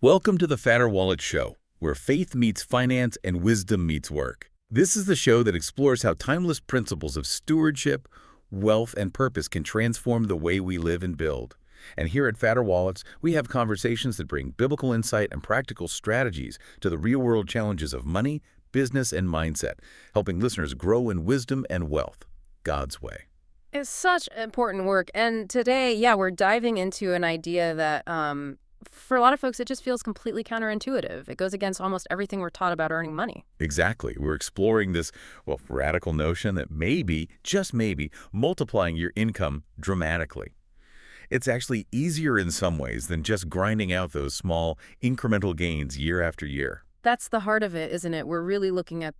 Welcome to the Fatter Wallet Show, where faith meets finance and wisdom meets work. This is the show that explores how timeless principles of stewardship, wealth, and purpose can transform the way we live and build. And here at Fatter Wallets, we have conversations that bring biblical insight and practical strategies to the real-world challenges of money, business, and mindset, helping listeners grow in wisdom and wealth, God's way. It's such important work. And today, we're diving into an idea that for a lot of folks, it just feels completely counterintuitive. It goes against almost everything we're taught about earning money. Exactly. We're exploring this, radical notion that maybe, just maybe, multiplying your income dramatically. It's actually easier in some ways than just grinding out those small, incremental gains year after year. That's the heart of it, isn't it? We're really looking at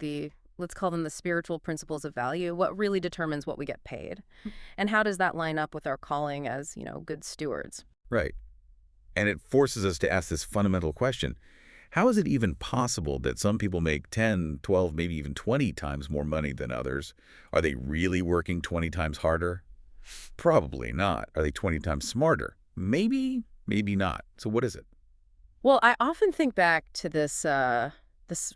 let's call them the spiritual principles of value, what really determines what we get paid. And how does that line up with our calling as, good stewards? Right. And it forces us to ask this fundamental question. How is it even possible that some people make 10, 12, maybe even 20 times more money than others? Are they really working 20 times harder? Probably not. Are they 20 times smarter? Maybe, maybe not. So what is it? Well, I often think back to this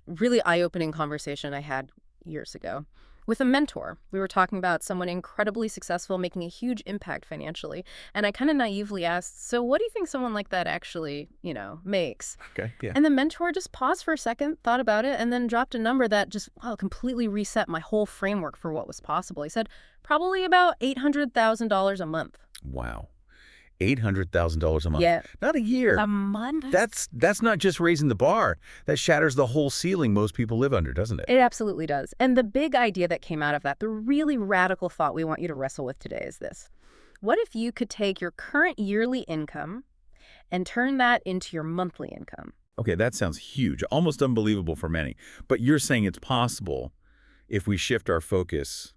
really eye-opening conversation I had years ago with a mentor. We were talking about someone incredibly successful, making a huge impact financially. And I kind of naively asked, so what do you think someone like that actually, makes? Okay, yeah. And the mentor just paused for a second, thought about it, and then dropped a number that just completely reset my whole framework for what was possible. He said, probably about $800,000 a month. Wow. $800,000 a month. Yeah. Not a year. A month? That's not just raising the bar. That shatters the whole ceiling most people live under, doesn't it? It absolutely does. And the big idea that came out of that, the really radical thought we want you to wrestle with today is this. What if you could take your current yearly income and turn that into your monthly income? Okay, that sounds huge, almost unbelievable for many. But you're saying it's possible if we shift our focus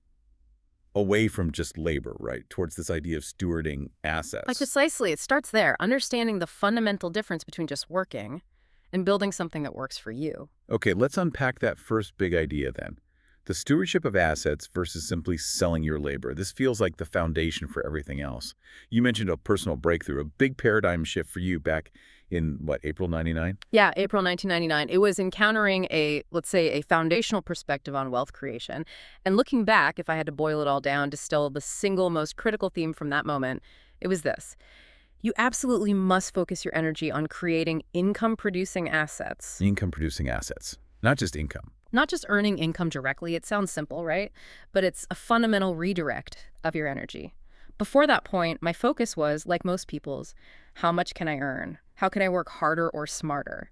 away from just labor, right, towards this idea of stewarding assets. Like precisely. It starts there, understanding the fundamental difference between just working and building something that works for you. Okay, let's unpack that first big idea then. The stewardship of assets versus simply selling your labor. This feels like the foundation for everything else. You mentioned a personal breakthrough, a big paradigm shift for you back in, April 99? Yeah, April 1999. It was encountering let's say, a foundational perspective on wealth creation. And looking back, if I had to boil it all down, distill the single most critical theme from that moment, it was this. You absolutely must focus your energy on creating income-producing assets. Income-producing assets, not just income. Not just earning income directly. It sounds simple, right? But it's a fundamental redirect of your energy. Before that point, my focus was, like most people's, how much can I earn? How can I work harder or smarter?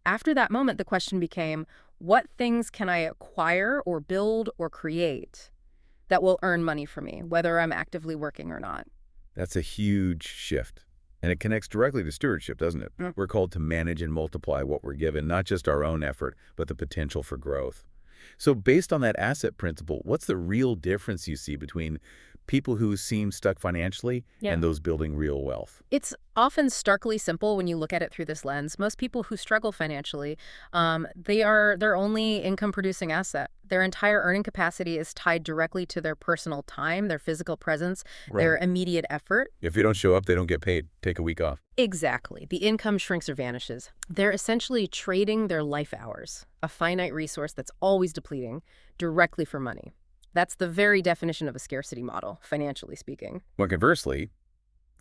After that moment, the question became, what things can I acquire or build or create that will earn money for me, whether I'm actively working or not? That's a huge shift. And it connects directly to stewardship, doesn't it? We're called to manage and multiply what we're given, not just our own effort, but the potential for growth. So based on that asset principle, what's the real difference you see between people who seem stuck financially and those building real wealth? It's often starkly simple when you look at it through this lens. Most people who struggle financially, their only income-producing asset. Their entire earning capacity is tied directly to their personal time, their physical presence, their immediate effort. If you don't show up, they don't get paid. Take a week off. Exactly. The income shrinks or vanishes. They're essentially trading their life hours, a finite resource that's always depleting, directly for money. That's the very definition of a scarcity model, financially speaking. Well, conversely,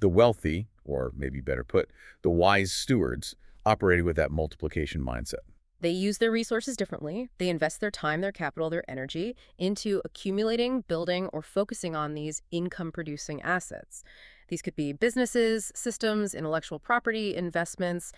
the wealthy, or maybe better put, the wise stewards, operating with that multiplication mindset. They use their resources differently. They invest their time, their capital, their energy into accumulating, building, or focusing on these income-producing assets. These could be businesses, systems, intellectual property, investments,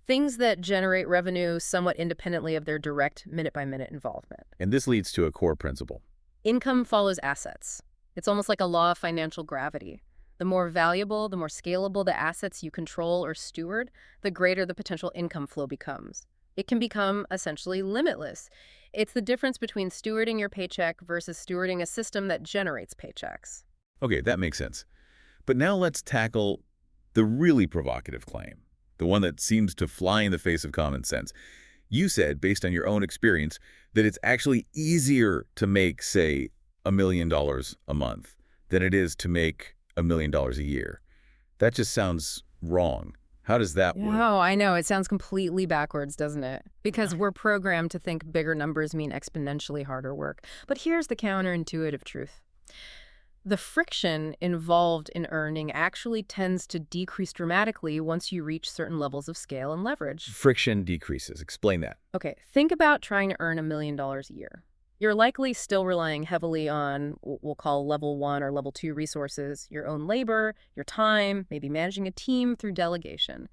things that generate revenue somewhat independently of their direct minute-by-minute involvement. And this leads to a core principle. Income follows assets. It's almost like a law of financial gravity. The more valuable, the more scalable the assets you control or steward, the greater the potential income flow becomes. It can become essentially limitless. It's the difference between stewarding your paycheck versus stewarding a system that generates paychecks. Okay, that makes sense. But now let's tackle the really provocative claim, the one that seems to fly in the face of common sense. You said, based on your own experience, that it's actually easier to make, say, $1 million a month than it is to make $1 million a year. That just sounds wrong. How does that work? Oh, I know. It sounds completely backwards, doesn't it? Because we're programmed to think bigger numbers mean exponentially harder work. But here's the counterintuitive truth. The friction involved in earning actually tends to decrease dramatically once you reach certain levels of scale and leverage. Friction decreases. Explain that. Okay, think about trying to earn $1 million a year. You're likely still relying heavily on what we'll call level 1 or level 2 resources, your own labor, your time, maybe managing a team through delegation.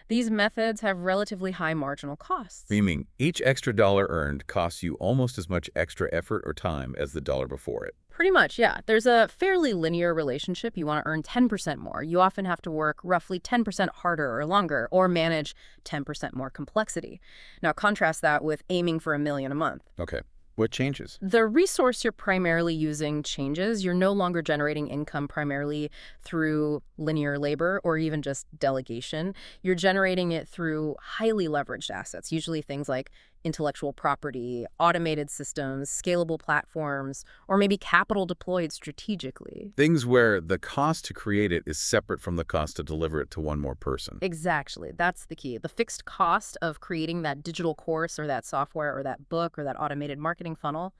These methods have relatively high marginal costs. Meaning each extra dollar earned costs you almost as much extra effort or time as the dollar before it. Pretty much, yeah. There's a fairly linear relationship. You want to earn 10% more. You often have to work roughly 10% harder or longer or manage 10% more complexity. Now, contrast that with aiming for $1 million a month. Okay. What changes? The resource you're primarily using changes. You're no longer generating income primarily through linear labor or even just delegation. You're generating it through highly leveraged assets, usually things like intellectual property, automated systems, scalable platforms, or maybe capital deployed strategically. Things where the cost to create it is separate from the cost to deliver it to one more person. Exactly. That's the key. The fixed cost of creating that digital course or that software or that book or that automated marketing funnel,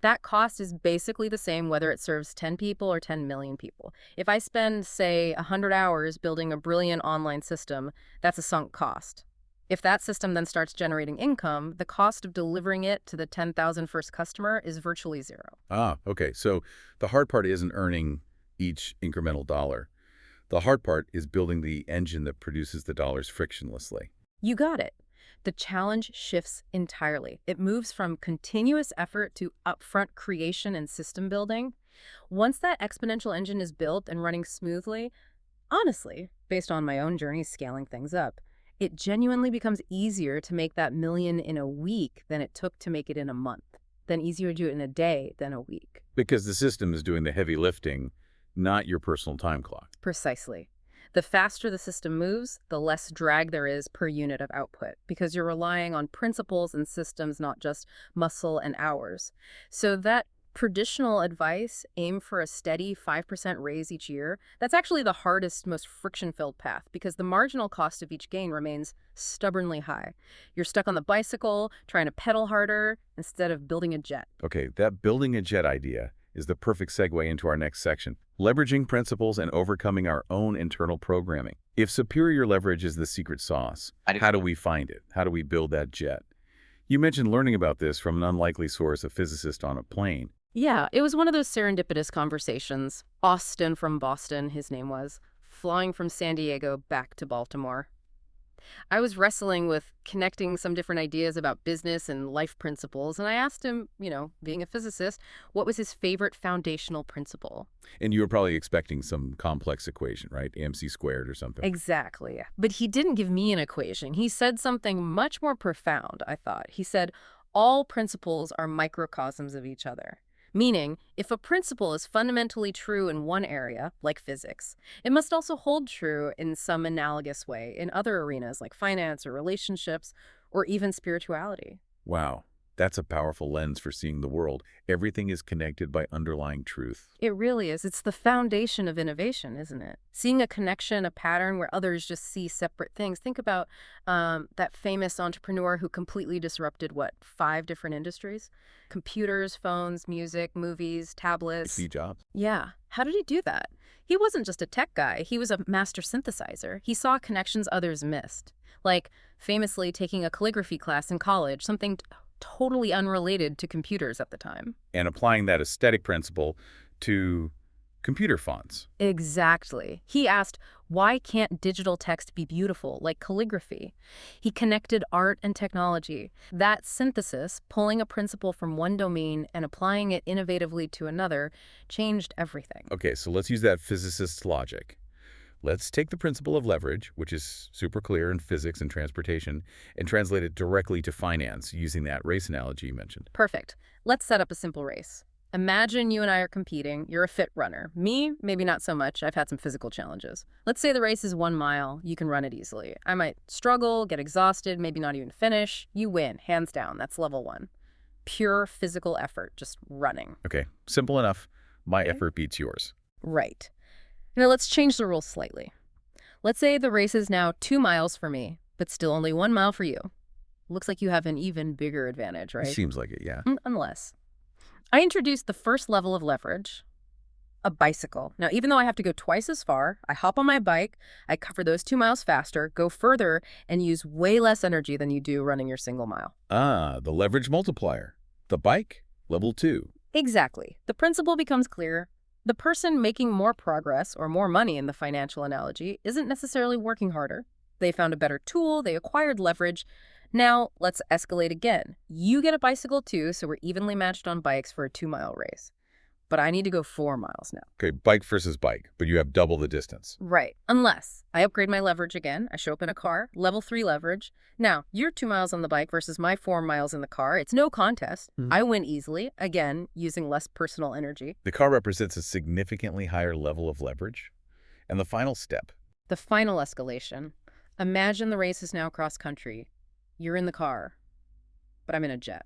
that cost is basically the same whether it serves 10 people or 10 million people. If I spend, say, 100 hours building a brilliant online system, that's a sunk cost. If that system then starts generating income, the cost of delivering it to the 10,000 first customer is virtually zero. Ah, okay. So the hard part isn't earning each incremental dollar. The hard part is building the engine that produces the dollars frictionlessly. You got it. The challenge shifts entirely. It moves from continuous effort to upfront creation and system building. Once that exponential engine is built and running smoothly, honestly, based on my own journey scaling things up, it genuinely becomes easier to make that million in a week than it took to make it in a month, then easier to do it in a day than a week. Because the system is doing the heavy lifting, not your personal time clock. Precisely. The faster the system moves, the less drag there is per unit of output, because you're relying on principles and systems, not just muscle and hours. So that traditional advice, aim for a steady 5% raise each year, that's actually the hardest, most friction-filled path because the marginal cost of each gain remains stubbornly high. You're stuck on the bicycle, trying to pedal harder instead of building a jet. Okay, that building a jet idea is the perfect segue into our next section, leveraging principles and overcoming our own internal programming. If superior leverage is the secret sauce, how do we find it? How do we build that jet? You mentioned learning about this from an unlikely source, a physicist on a plane. Yeah, it was one of those serendipitous conversations. Austin from Boston, his name was, flying from San Diego back to Baltimore. I was wrestling with connecting some different ideas about business and life principles, and I asked him, being a physicist, what was his favorite foundational principle? And you were probably expecting some complex equation, right? MC squared or something. Exactly. But he didn't give me an equation. He said something much more profound, I thought. He said, all principles are microcosms of each other. Meaning, if a principle is fundamentally true in one area, like physics, it must also hold true in some analogous way in other arenas like finance or relationships or even spirituality. Wow, that's a powerful lens for seeing the world. Everything is connected by underlying truth. It really is. It's the foundation of innovation, isn't it? Seeing a connection, a pattern where others just see separate things. Think about that famous entrepreneur who completely disrupted, 5 different industries? Computers, phones, music, movies, tablets. Steve Jobs. Yeah. How did he do that? He wasn't just a tech guy. He was a master synthesizer. He saw connections others missed. Like famously taking a calligraphy class in college, something totally unrelated to computers at the time. And applying that aesthetic principle to computer fonts. Exactly. He asked, why can't digital text be beautiful, like calligraphy? He connected art and technology. That synthesis, pulling a principle from one domain and applying it innovatively to another, changed everything. Okay, so let's use that physicist's logic. Let's take the principle of leverage, which is super clear in physics and transportation, and translate it directly to finance using that race analogy you mentioned. Perfect. Let's set up a simple race. Imagine you and I are competing. You're a fit runner. Me, maybe not so much. I've had some physical challenges. Let's say the race is 1 mile. You can run it easily. I might struggle, get exhausted, maybe not even finish. You win, hands down. That's level 1. Pure physical effort, just running. Okay, simple enough. My effort beats yours. Right. Now let's change the rules slightly. Let's say the race is now 2 miles for me, but still only 1 mile for you. Looks like you have an even bigger advantage, It right? seems like it, yeah. Unless I introduced the first level of leverage, a bicycle. Now, even though I have to go twice as far, I hop on my bike, I cover those 2 miles faster, go further, and use way less energy than you do running your single mile. Ah, the leverage multiplier. The bike, level 2. Exactly. The principle becomes clear. The person making more progress or more money in the financial analogy isn't necessarily working harder. They found a better tool, they acquired leverage. Now, let's escalate again. You get a bicycle too, so we're evenly matched on bikes for a 2-mile race. But I need to go 4 miles now. Okay, bike versus bike, but you have double the distance. Right. Unless I upgrade my leverage again, I show up in a car, level 3 leverage. Now, you're 2 miles on the bike versus my 4 miles in the car. It's no contest. I win easily, again, using less personal energy. The car represents a significantly higher level of leverage. And the final step. The final escalation. Imagine the race is now cross country. You're in the car, but I'm in a jet.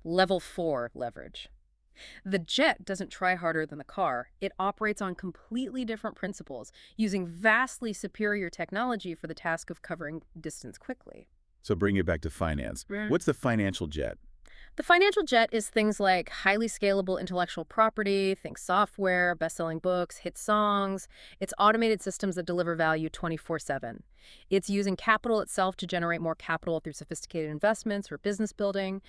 Level 4 leverage. The jet doesn't try harder than the car. It operates on completely different principles, using vastly superior technology for the task of covering distance quickly. So bring it back to finance. What's the financial jet? The financial jet is things like highly scalable intellectual property, think software, best-selling books, hit songs. It's automated systems that deliver value 24/7. It's using capital itself to generate more capital through sophisticated investments or business building.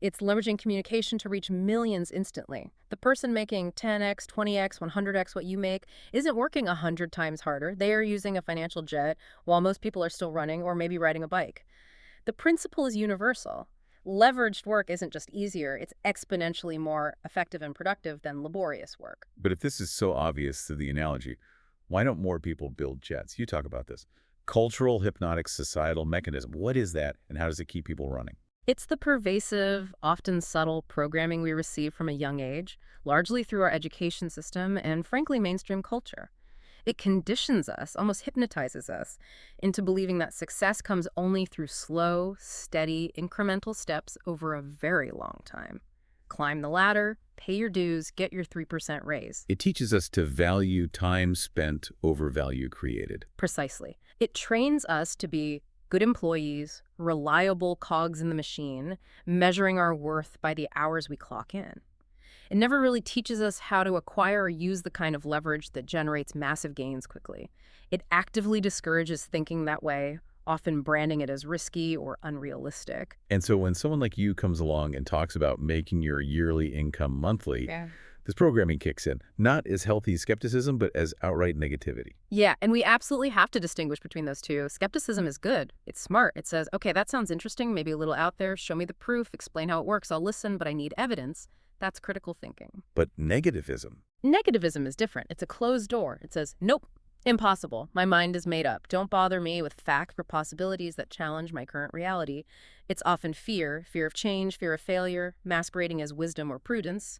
It's leveraging communication to reach millions instantly. The person making 10x, 20x, 100x what you make isn't working 100 times harder. They are using a financial jet while most people are still running or maybe riding a bike. The principle is universal. Leveraged work isn't just easier, it's exponentially more effective and productive than laborious work. But if this is so obvious to the analogy, why don't more people build jets? You talk about this. Cultural, hypnotic, societal mechanism. What is that, and how does it keep people running? It's the pervasive, often subtle programming we receive from a young age, largely through our education system and, frankly, mainstream culture. It conditions us, almost hypnotizes us, into believing that success comes only through slow, steady, incremental steps over a very long time. Climb the ladder, pay your dues, get your 3% raise. It teaches us to value time spent over value created. Precisely. It trains us to be good employees, reliable cogs in the machine, measuring our worth by the hours we clock in. It never really teaches us how to acquire or use the kind of leverage that generates massive gains quickly. It actively discourages thinking that way, often branding it as risky or unrealistic. And so when someone like you comes along and talks about making your yearly income monthly, this programming kicks in, not as healthy skepticism, but as outright negativity. Yeah, and we absolutely have to distinguish between those two. Skepticism is good. It's smart. It says, okay, that sounds interesting, maybe a little out there. Show me the proof, explain how it works. I'll listen, but I need evidence. That's critical thinking. But negativism? Negativism is different. It's a closed door. It says, nope, impossible. My mind is made up. Don't bother me with facts or possibilities that challenge my current reality. It's often fear of change, fear of failure, masquerading as wisdom or prudence.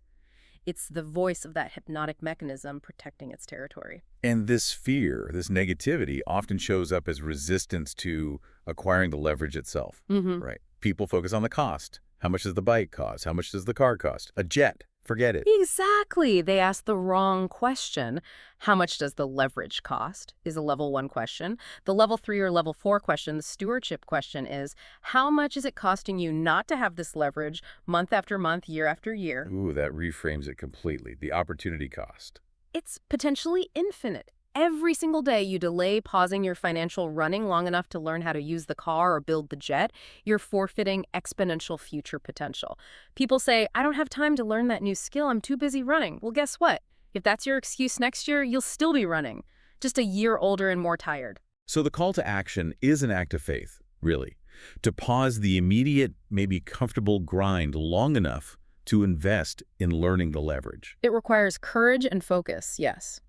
It's the voice of that hypnotic mechanism protecting its territory. And this fear, this negativity, often shows up as resistance to acquiring the leverage itself. Right? People focus on the cost. How much does the bike cost? How much does the car cost? A jet. Forget it. Exactly. They ask the wrong question. How much does the leverage cost is a level 1 question. The level 3 or level 4 question, the stewardship question, is how much is it costing you not to have this leverage month after month, year after year? Ooh, that reframes it completely. The opportunity cost. It's potentially infinite. Every single day you delay pausing your financial running long enough to learn how to use the car or build the jet, you're forfeiting exponential future potential. People say, I don't have time to learn that new skill, I'm too busy running. Well, guess what? If that's your excuse next year, you'll still be running, just a year older and more tired. So the call to action is an act of faith, really. To pause the immediate, maybe comfortable grind long enough to invest in learning the leverage. It requires courage and focus, yes.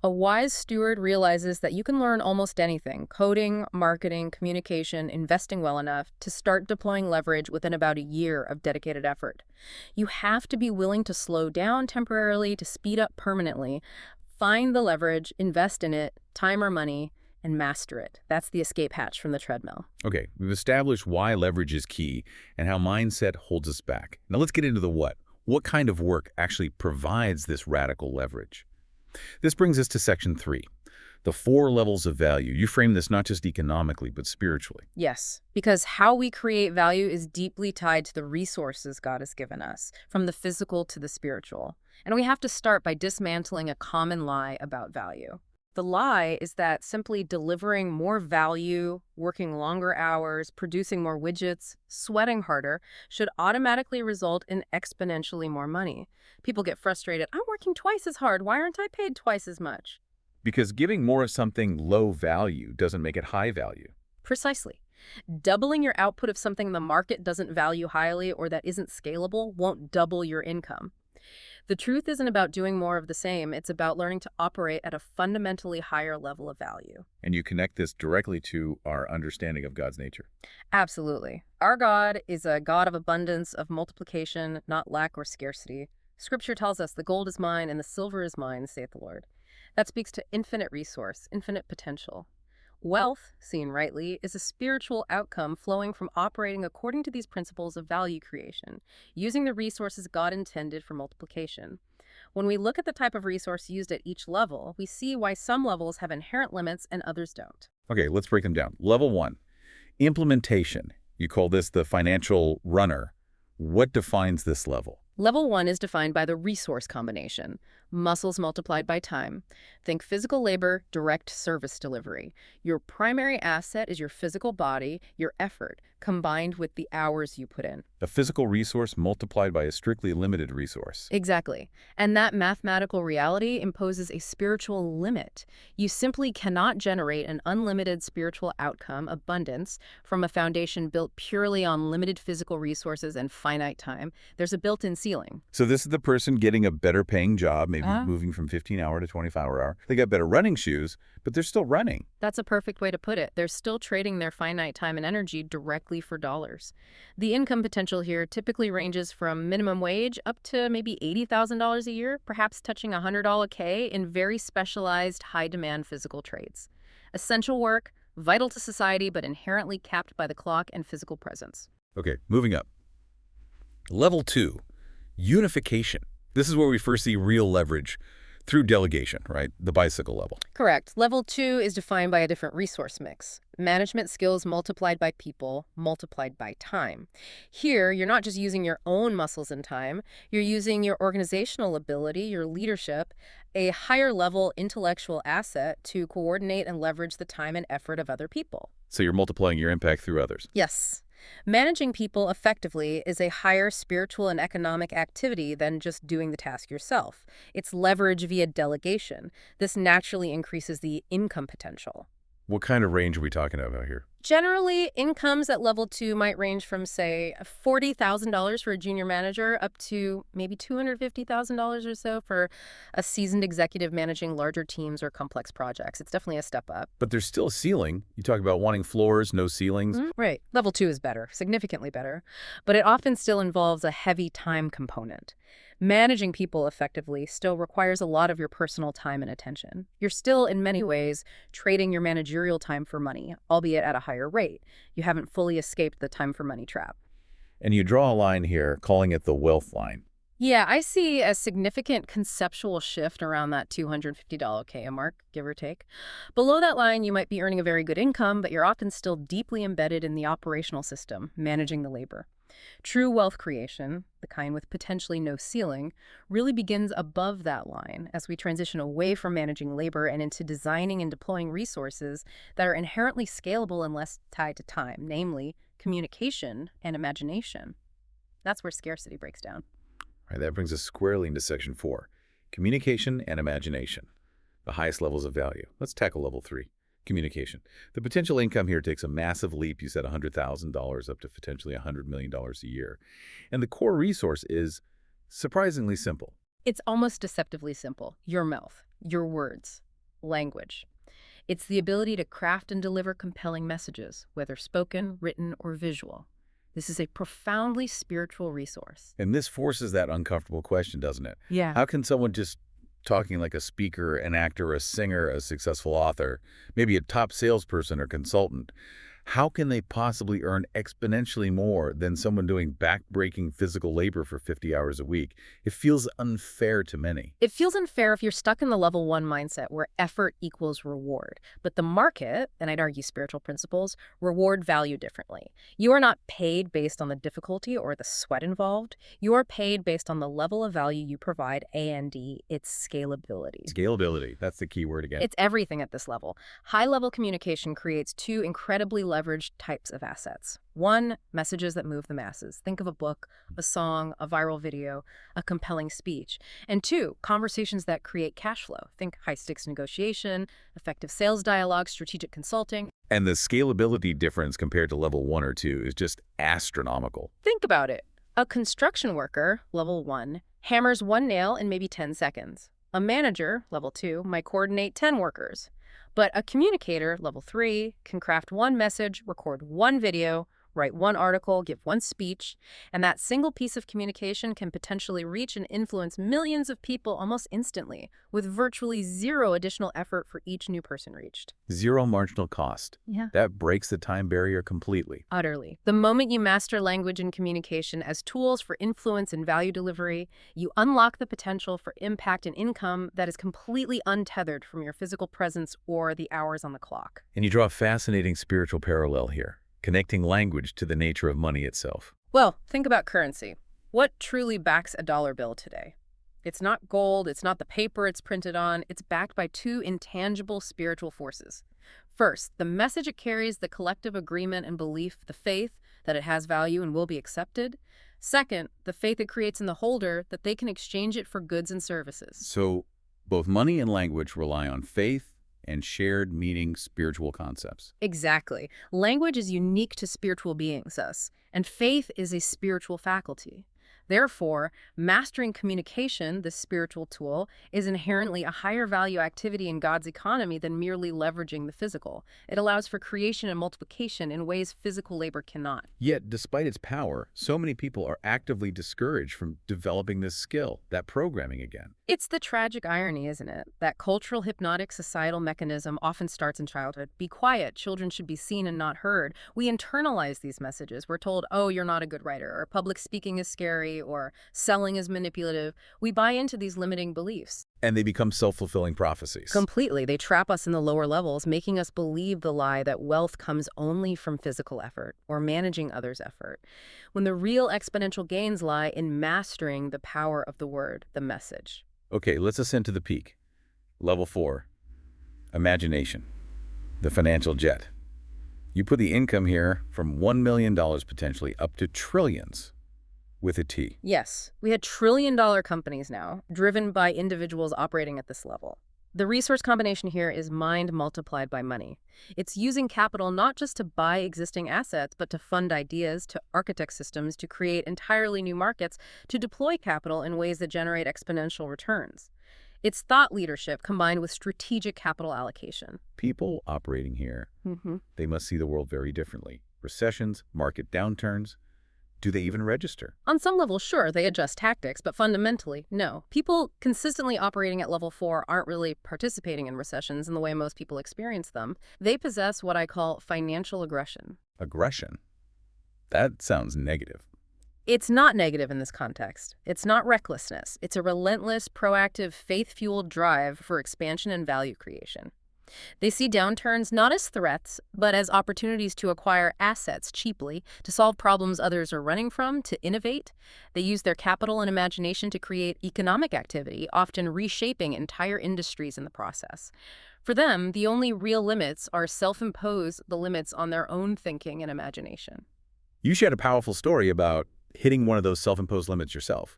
A wise steward realizes that you can learn almost anything, coding, marketing, communication, investing well enough to start deploying leverage within about a year of dedicated effort. You have to be willing to slow down temporarily to speed up permanently, find the leverage, invest in it, time or money, and master it. That's the escape hatch from the treadmill. Okay, we've established why leverage is key and how mindset holds us back. Now let's get into the what. What kind of work actually provides this radical leverage? This brings us to section 3, The 4 levels of value. You frame this not just economically, but spiritually. Yes, because how we create value is deeply tied to the resources God has given us, from the physical to the spiritual. And we have to start by dismantling a common lie about value. The lie is that simply delivering more value, working longer hours, producing more widgets, sweating harder, should automatically result in exponentially more money. People get frustrated. I'm working twice as hard. Why aren't I paid twice as much? Because giving more of something low value doesn't make it high value. Precisely. Doubling your output of something the market doesn't value highly or that isn't scalable won't double your income. The truth isn't about doing more of the same. It's about learning to operate at a fundamentally higher level of value. And you connect this directly to our understanding of God's nature. Absolutely. Our God is a God of abundance, of multiplication, not lack or scarcity. Scripture tells us the gold is mine and the silver is mine, saith the Lord. That speaks to infinite resource, infinite potential. Wealth, seen rightly, is a spiritual outcome flowing from operating according to these principles of value creation, using the resources God intended for multiplication. When we look at the type of resource used at each level, we see why some levels have inherent limits and others don't. Okay, let's break them down. Level 1, implementation. You call this the financial runner. What defines this level? Level 1 is defined by the resource combination, muscles multiplied by time. Think physical labor, direct service delivery. Your primary asset is your physical body, your effort, combined with the hours you put in. A physical resource multiplied by a strictly limited resource. Exactly. And that mathematical reality imposes a spiritual limit. You simply cannot generate an unlimited spiritual outcome, abundance, from a foundation built purely on limited physical resources and finite time. There's a built-in ceiling. So this is the person getting a better paying job, maybe moving from 15-hour to 25-hour. They got better running shoes, but they're still running. That's a perfect way to put it. They're still trading their finite time and energy directly for dollars. The income potential here typically ranges from minimum wage up to maybe $80,000 a year, perhaps touching $100 K in very specialized, high-demand physical trades. Essential work, vital to society, but inherently capped by the clock and physical presence. Okay, moving up. Level 2, unification. This is where we first see real leverage through delegation, right? The bicycle level. Correct. Level 2 is defined by a different resource mix. Management skills multiplied by people, multiplied by time. Here, you're not just using your own muscles and time, you're using your organizational ability, your leadership, a higher level intellectual asset to coordinate and leverage the time and effort of other people. So you're multiplying your impact through others. Yes. Managing people effectively is a higher spiritual and economic activity than just doing the task yourself. It's leverage via delegation. This naturally increases the income potential. What kind of range are we talking about here? Generally, incomes at level 2 might range from, say, $40,000 for a junior manager up to maybe $250,000 or so for a seasoned executive managing larger teams or complex projects. It's definitely a step up. But there's still a ceiling. You talk about wanting floors, no ceilings. Right. Level 2 is better, significantly better, but it often still involves a heavy time component. Managing people effectively still requires a lot of your personal time and attention. You're still, in many ways, trading your managerial time for money, albeit at a higher rate. You haven't fully escaped the time for money trap. And you draw a line here, calling it the wealth line. Yeah, I see a significant conceptual shift around that $250 K mark, give or take. Below that line, you might be earning a very good income, but you're often still deeply embedded in the operational system, managing the labor. True wealth creation, the kind with potentially no ceiling, really begins above that line as we transition away from managing labor and into designing and deploying resources that are inherently scalable and less tied to time, namely communication and imagination. That's where scarcity breaks down. All right, that brings us squarely into section 4, communication and imagination, the highest levels of value. Let's tackle level 3. Communication. The potential income here takes a massive leap. You said $100,000 up to potentially $100 million a year. And the core resource is surprisingly simple. It's almost deceptively simple. Your mouth, your words, language. It's the ability to craft and deliver compelling messages, whether spoken, written, or visual. This is a profoundly spiritual resource. And this forces that uncomfortable question, doesn't it? Yeah. How can someone just talking like a speaker, an actor, a singer, a successful author, maybe a top salesperson or consultant, How can they possibly earn exponentially more than someone doing back-breaking physical labor for 50 hours a week? It feels unfair to many. It feels unfair if you're stuck in the level one mindset where effort equals reward. But the market, and I'd argue spiritual principles, reward value differently. You are not paid based on the difficulty or the sweat involved. You are paid based on the level of value you provide, and its scalability. Scalability, that's the key word again. It's everything at this level. High-level communication creates two incredibly leveraged types of assets. One, messages that move the masses. Think of a book, a song, a viral video, a compelling speech. And two, conversations that create cash flow. Think high-stakes negotiation, effective sales dialogue, strategic consulting. And the scalability difference compared to level 1 or 2 is just astronomical. Think about it. A construction worker, level 1, hammers one nail in maybe 10 seconds. A manager, level 2, might coordinate 10 workers. But a communicator, level 3, can craft one message, record one video, write one article, give one speech, and that single piece of communication can potentially reach and influence millions of people almost instantly, with virtually zero additional effort for each new person reached. Zero marginal cost. Yeah. That breaks the time barrier completely. Utterly. The moment you master language and communication as tools for influence and value delivery, you unlock the potential for impact and income that is completely untethered from your physical presence or the hours on the clock. And you draw a fascinating spiritual parallel here, connecting language to the nature of money itself. Well, think about currency. What truly backs a dollar bill today? It's not gold, it's not the paper it's printed on, it's backed by two intangible spiritual forces. First, the message it carries, the collective agreement and belief, the faith that it has value and will be accepted. Second, the faith it creates in the holder that they can exchange it for goods and services. So both money and language rely on faith and shared meaning spiritual concepts. Exactly. Language is unique to spiritual beings, thus, and faith is a spiritual faculty. Therefore, mastering communication, this spiritual tool, is inherently a higher value activity in God's economy than merely leveraging the physical. It allows for creation and multiplication in ways physical labor cannot. Yet, despite its power, so many people are actively discouraged from developing this skill, that programming again. It's the tragic irony, isn't it? That cultural hypnotic societal mechanism often starts in childhood. Be quiet, children should be seen and not heard. We internalize these messages. We're told, oh, you're not a good writer, or public speaking is scary, or selling is manipulative. We buy into these limiting beliefs. And they become self-fulfilling prophecies. Completely. They trap us in the lower levels, making us believe the lie that wealth comes only from physical effort or managing others' effort, when the real exponential gains lie in mastering the power of the word, the message. Okay, let's ascend to the peak. Level 4, imagination, the financial jet. You put the income here from $1 million potentially up to trillions with a T. Yes, we had trillion-dollar companies now, driven by individuals operating at this level. The resource combination here is mind multiplied by money. It's using capital not just to buy existing assets, but to fund ideas, to architect systems, to create entirely new markets, to deploy capital in ways that generate exponential returns. It's thought leadership combined with strategic capital allocation. People operating here, they must see the world very differently. Recessions, market downturns, do they even register? On some level, sure, they adjust tactics, but fundamentally, no. People consistently operating at level 4 aren't really participating in recessions in the way most people experience them. They possess what I call financial aggression. Aggression? That sounds negative. It's not negative in this context. It's not recklessness. It's a relentless, proactive, faith-fueled drive for expansion and value creation. They see downturns not as threats, but as opportunities to acquire assets cheaply, to solve problems others are running from, to innovate. They use their capital and imagination to create economic activity, often reshaping entire industries in the process. For them, the only real limits are self-imposed the limits on their own thinking and imagination. You shared a powerful story about hitting one of those self-imposed limits yourself.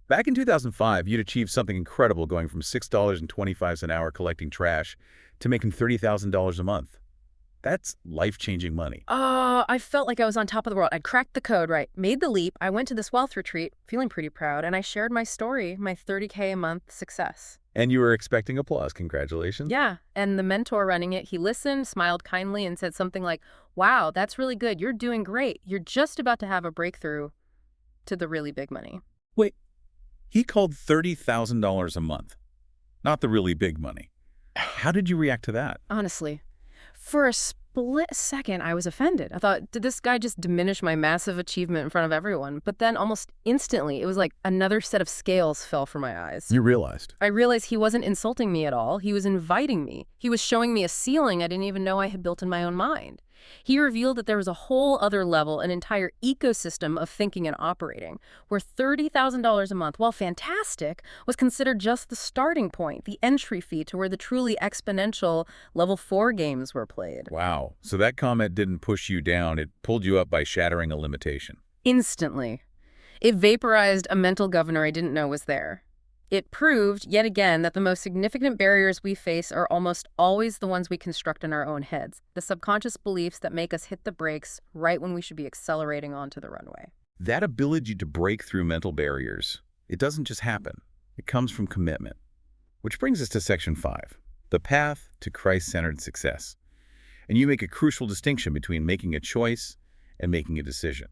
Back in 2005, you'd achieved something incredible going from $6.25 an hour collecting trash to making $30,000 a month. That's life-changing money. I felt like I was on top of the world. I'd cracked the code, right? Made the leap. I went to this wealth retreat, feeling pretty proud, and I shared my story, my $30K a month success. And you were expecting applause. Congratulations. Yeah, and the mentor running it, he listened, smiled kindly, and said something like, wow, that's really good. You're doing great. You're just about to have a breakthrough to the really big money. Wait, he called $30,000 a month, not the really big money. How did you react to that? Honestly, for a split split second, I was offended. I thought, did this guy just diminish my massive achievement in front of everyone? But then almost instantly, it was like another set of scales fell from my eyes. You realized. I realized he wasn't insulting me at all. He was inviting me. He was showing me a ceiling I didn't even know I had built in my own mind. He revealed that there was a whole other level, an entire ecosystem of thinking and operating, where $30,000 a month, while fantastic, was considered just the starting point, the entry fee to where the truly exponential level 4 games were played. Wow. So that comment didn't push you down. It pulled you up by shattering a limitation. Instantly. It vaporized a mental governor I didn't know was there. It proved, yet again, that the most significant barriers we face are almost always the ones we construct in our own heads, the subconscious beliefs that make us hit the brakes right when we should be accelerating onto the runway. That ability to break through mental barriers, it doesn't just happen. It comes from commitment. Which brings us to Section 5, the path to Christ-centered success. And you make a crucial distinction between making a choice and making a decision.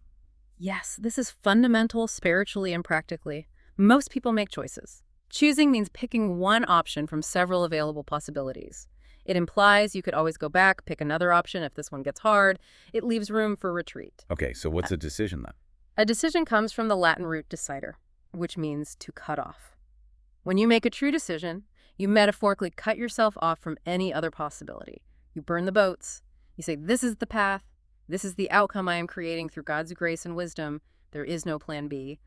Yes, this is fundamental spiritually and practically. Most people make choices. Choosing means picking one option from several available possibilities. It implies you could always go back, pick another option if this one gets hard. It leaves room for retreat. Okay, so what's a decision then? A decision comes from the Latin root decider, which means to cut off. When you make a true decision, you metaphorically cut yourself off from any other possibility. You burn the boats. You say, this is the path. This is the outcome I am creating through God's grace and wisdom. There is no plan B.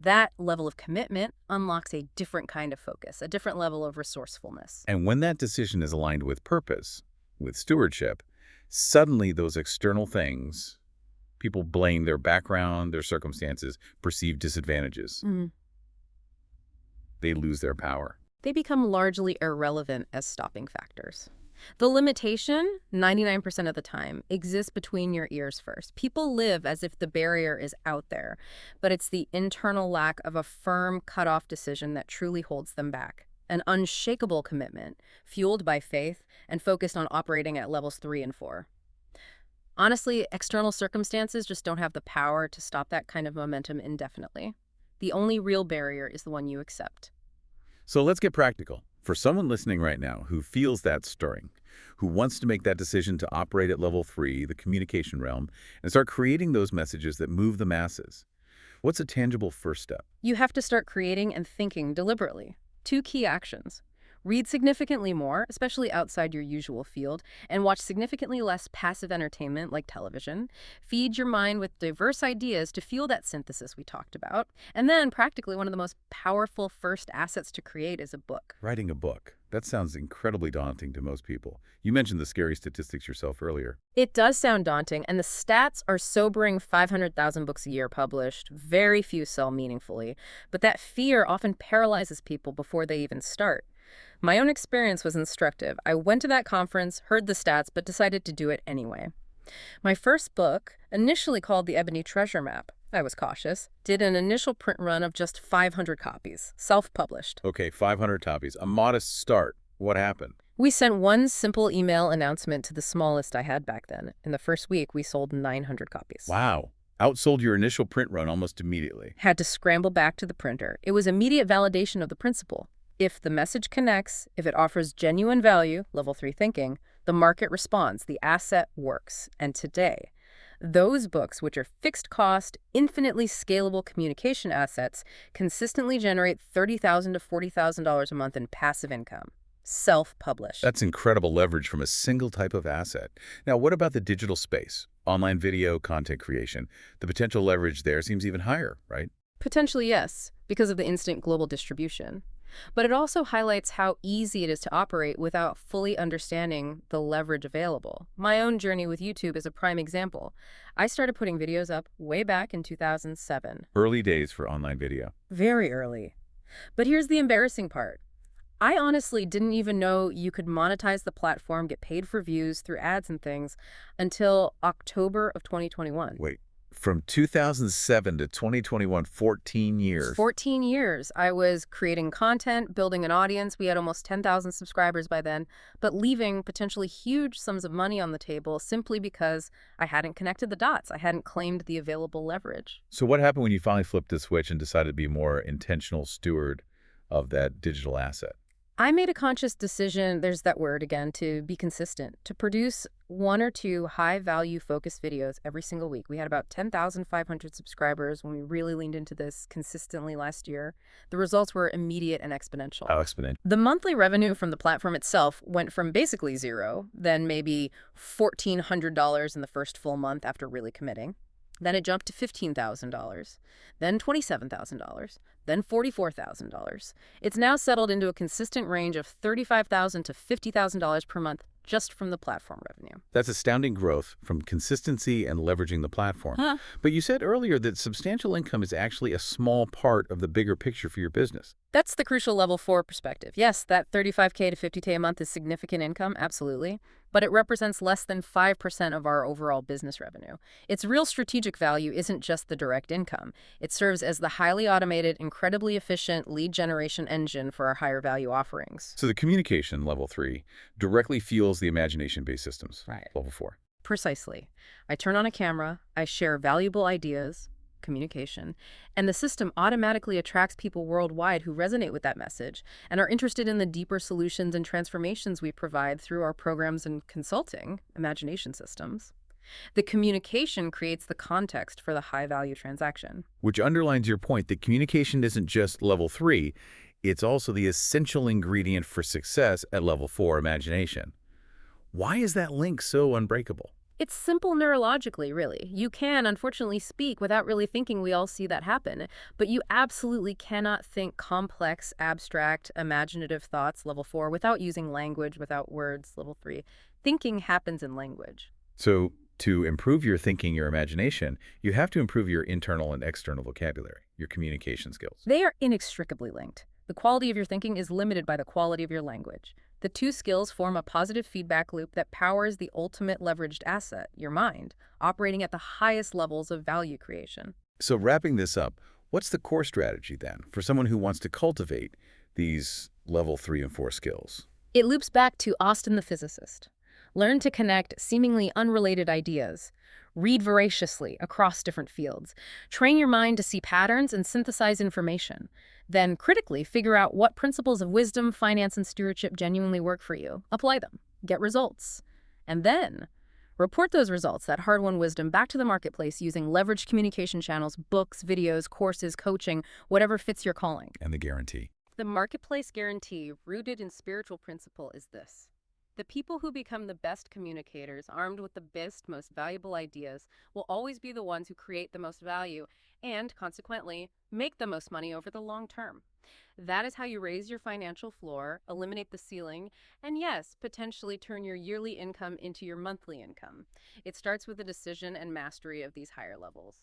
That level of commitment unlocks a different kind of focus, a different level of resourcefulness. And when that decision is aligned with purpose, with stewardship, suddenly those external things, people blame their background, their circumstances, perceived disadvantages. They lose their power. They become largely irrelevant as stopping factors. The limitation, 99% of the time, exists between your ears first. People live as if the barrier is out there, but it's the internal lack of a firm, cut-off decision that truly holds them back. An unshakable commitment, fueled by faith and focused on operating at levels 3 and 4. Honestly, external circumstances just don't have the power to stop that kind of momentum indefinitely. The only real barrier is the one you accept. So let's get practical. For someone listening right now who feels that stirring, who wants to make that decision to operate at level 3, the communication realm, and start creating those messages that move the masses, what's a tangible first step? You have to start creating and thinking deliberately. 2 key actions. Read significantly more, especially outside your usual field, and watch significantly less passive entertainment like television. Feed your mind with diverse ideas to fuel that synthesis we talked about. And then, practically, one of the most powerful first assets to create is a book. Writing a book. That sounds incredibly daunting to most people. You mentioned the scary statistics yourself earlier. It does sound daunting, and the stats are sobering. 500,000 books a year published. Very few sell meaningfully. But that fear often paralyzes people before they even start. My own experience was instructive. I went to that conference, heard the stats, but decided to do it anyway. My first book, initially called The Ebony Treasure Map, I was cautious, did an initial print run of just 500 copies, self-published. Okay, 500 copies. A modest start. What happened? We sent one simple email announcement to the smallest I had back then. In the first week, we sold 900 copies. Wow. Outsold your initial print run almost immediately. Had to scramble back to the printer. It was immediate validation of the principle. If the message connects, if it offers genuine value, level 3 thinking, the market responds, the asset works. And today, those books, which are fixed cost, infinitely scalable communication assets, consistently generate $30,000 to $40,000 a month in passive income. Self-published. That's incredible leverage from a single type of asset. Now, what about the digital space? Online video, content creation. The potential leverage there seems even higher, right? Potentially, yes, because of the instant global distribution. But it also highlights how easy it is to operate without fully understanding the leverage available. My own journey with YouTube is a prime example. I started putting videos up way back in 2007. Early days for online video. Very early. But here's the embarrassing part. I honestly didn't even know you could monetize the platform, get paid for views through ads and things, until October of 2021. Wait, from 2007 to 2021, 14 years. 14 years. I was creating content, building an audience. We had almost 10,000 subscribers by then, but leaving potentially huge sums of money on the table simply because I hadn't connected the dots. I hadn't claimed the available leverage. So what happened when you finally flipped the switch and decided to be more intentional steward of that digital asset? I made a conscious decision, there's that word again, to be consistent, to produce 1 or 2 high-value focused videos every single week. We had about 10,500 subscribers when we really leaned into this consistently last year. The results were immediate and exponential. How exponential? The monthly revenue from the platform itself went from basically zero, then maybe $1,400 in the first full month after really committing. Then it jumped to $15,000, then $27,000, then $44,000. It's now settled into a consistent range of $35,000 to $50,000 per month just from the platform revenue. That's astounding growth from consistency and leveraging the platform. Huh. But you said earlier that substantial income is actually a small part of the bigger picture for your business. That's the crucial level 4 perspective. Yes, that $35K to $50K a month is significant income, absolutely, but it represents less than 5% of our overall business revenue. Its real strategic value isn't just the direct income. It serves as the highly automated, incredibly efficient lead generation engine for our higher value offerings. So the communication, level 3, directly fuels the imagination-based systems, Right. level 4. Precisely. I turn on a camera, I share valuable ideas, communication, and the system automatically attracts people worldwide who resonate with that message and are interested in the deeper solutions and transformations we provide through our programs and consulting, imagination systems. The communication creates the context for the high-value transaction. Which underlines your point that communication isn't just level 3, it's also the essential ingredient for success at level 4, imagination. Why is that link so unbreakable? It's simple neurologically, really. You can, unfortunately, speak without really thinking. We all see that happen. But you absolutely cannot think complex, abstract, imaginative thoughts, level 4, without using language, without words, level 3. Thinking happens in language. So to improve your thinking, your imagination, you have to improve your internal and external vocabulary, your communication skills. They are inextricably linked. The quality of your thinking is limited by the quality of your language. The two skills form a positive feedback loop that powers the ultimate leveraged asset, your mind, operating at the highest levels of value creation. So wrapping this up, what's the core strategy then for someone who wants to cultivate these level 3 and 4 skills? It loops back to Austin the physicist. Learn to connect seemingly unrelated ideas. Read voraciously across different fields. Train your mind to see patterns and synthesize information. Then critically figure out what principles of wisdom, finance, and stewardship genuinely work for you. Apply them. Get results. And then report those results, that hard-won wisdom, back to the marketplace using leveraged communication channels, books, videos, courses, coaching, whatever fits your calling. And the guarantee. The marketplace guarantee, rooted in spiritual principle, is this. The people who become the best communicators, armed with the best, most valuable ideas, will always be the ones who create the most value and, consequently, make the most money over the long term. That is how you raise your financial floor, eliminate the ceiling, and yes, potentially turn your yearly income into your monthly income. It starts with the decision and mastery of these higher levels.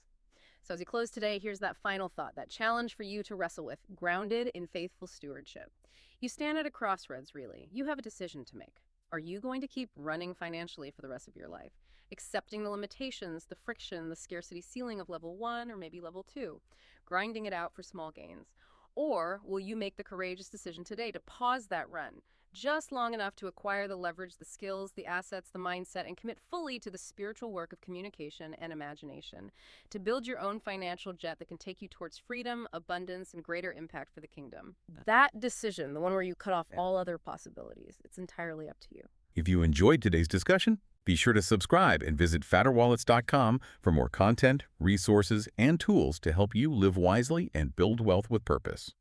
So as you close today, here's that final thought, that challenge for you to wrestle with, grounded in faithful stewardship. You stand at a crossroads, really. You have a decision to make. Are you going to keep running financially for the rest of your life, accepting the limitations, the friction, the scarcity ceiling of level 1 or maybe level 2, grinding it out for small gains? Or will you make the courageous decision today to pause that run just long enough to acquire the leverage, the skills, the assets, the mindset, and commit fully to the spiritual work of communication and imagination, to build your own financial jet that can take you towards freedom, abundance, and greater impact for the kingdom? That decision, the one where you cut off all other possibilities, it's entirely up to you. If you enjoyed today's discussion, be sure to subscribe and visit fatterwallets.com for more content, resources, and tools to help you live wisely and build wealth with purpose.